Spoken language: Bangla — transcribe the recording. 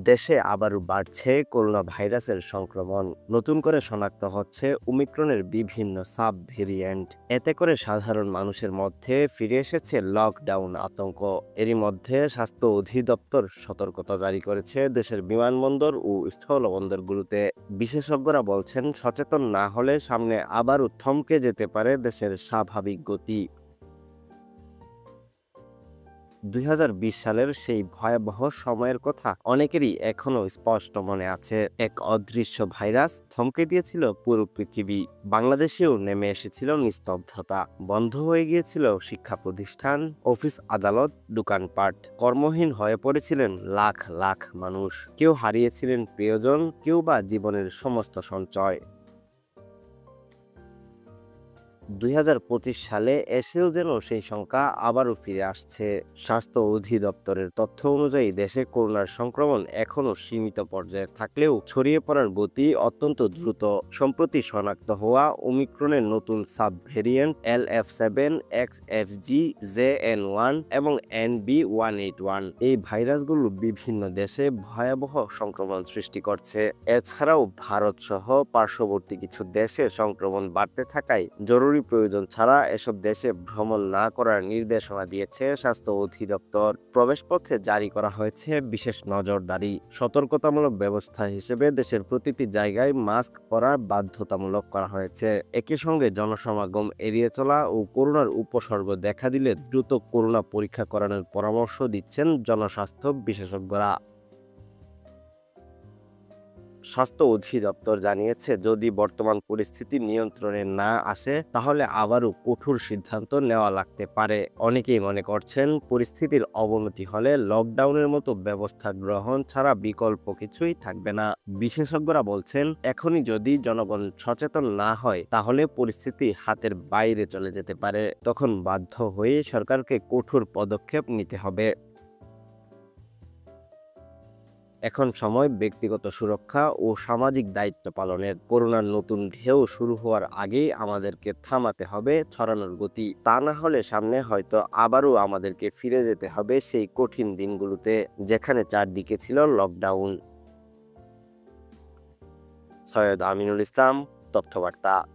দেশে আবারও বাড়ছে করোনা ভাইরাসের সংক্রমণ। নতুন করে শনাক্ত হচ্ছে ওমিক্রনের বিভিন্ন সাব ভেরিয়েন্ট। এতে করে সাধারণ মানুষের মধ্যে ফিরে এসেছে লকডাউন আতঙ্ক। এরই মধ্যে স্বাস্থ্য অধিদপ্তর সতর্কতা জারি করেছে দেশের বিমানবন্দর ও স্থলবন্দরগুলোতে। বিশেষজ্ঞরা বলছেন, সচেতন না হলে সামনে আবারও থমকে যেতে পারে দেশের স্বাভাবিক গতি। ২০২০ সালের সেই ভয়াবহ সময়ের কথা অনেকেরই এখনো স্পষ্ট মনে আছে। এক অদৃশ্য ভাইরাস থমকে দিয়েছিল পুরো পৃথিবী। বাংলাদেশেও নেমে এসেছিল নিস্তব্ধতা। বন্ধ হয়ে গিয়েছিল শিক্ষা প্রতিষ্ঠান, অফিস, আদালত, দোকানপাট। কর্মহীন হয়ে পড়েছিলেন লাখ লাখ মানুষ। কেউ হারিয়েছিলেন প্রিয়জন, কেউ বা জীবনের সমস্ত সঞ্চয়। ২০২৫ সালে এসেও যেন সেই সংখ্যা আবারও ফিরে আসছে। স্বাস্থ্য অধিদপ্তরের তথ্য অনুযায়ী দেশে করোনার সংক্রমণ এখনও সীমিত পর্যায়ে থাকলেও ছড়িয়ে পড়ার গতি অত্যন্ত দ্রুত। সম্প্রতি শনাক্ত হওয়া ওমিক্রনের নতুন sub variant LF7, XFG, JN1 এবং NB181 এই ভাইরাসগুলো বিভিন্ন দেশে ভয়াবহ সংক্রমণ সৃষ্টি করছে। এছাড়াও ভারত সহ পার্শ্ববর্তী কিছু দেশে সংক্রমণ বাড়তে থাকায় জরুরি প্রয়োজন ছাড়া এসব দেশে ভ্রমণ না করার নির্দেশনা দিয়েছে স্বাস্থ্য অধিদপ্তর। প্রবেশপথে জারি করা হয়েছে বিশেষ নজরদারি। সতর্কতামূলক ব্যবস্থা হিসেবে দেশের প্রতিটি জায়গায় মাস্ক পরা বাধ্যতামূলক করা হয়েছে। একই সঙ্গে জনসমাগম এড়িয়ে চলা ও করোনার উপসর্গ দেখা দিলে দ্রুত করোনা পরীক্ষা করানোর পরামর্শ দিচ্ছেন জনস্বাস্থ্য বিশেষজ্ঞরা। স্বাস্থ্য অধিদপ্তর জানিয়েছে, যদি বর্তমান পরিস্থিতি নিয়ন্ত্রণে না আসে তাহলে আবারও কঠোর সিদ্ধান্ত নেওয়া লাগতে পারে। অনেকেই মনে করছেন, পরিস্থিতির অবনতি হলে লকডাউনের মতো ব্যবস্থা গ্রহণ ছাড়া বিকল্প কিছুই থাকবে না। বিশেষজ্ঞরা বলছেন, এখনই যদি জনগণ সচেতন না হয় তাহলে পরিস্থিতি হাতের বাইরে চলে যেতে পারে। তখন বাধ্য হয়ে সরকারকে কঠোর পদক্ষেপ নিতে হবে। এখন সময় ব্যক্তিগত সুরক্ষা ও সামাজিক দায়িত্ব পালনের। করোনার নতুন ঢেউ শুরু হওয়ার আগেই আমাদেরকে থামাতে হবে ছড়ানোর গতি। তা না হলে সামনে হয়তো আবারও আমাদেরকে ফিরে যেতে হবে সেই কঠিন দিনগুলোতে, যেখানে চারদিকে ছিল লকডাউন। সৈয়দ আমিনুল ইসলাম, তথ্যবার্তা।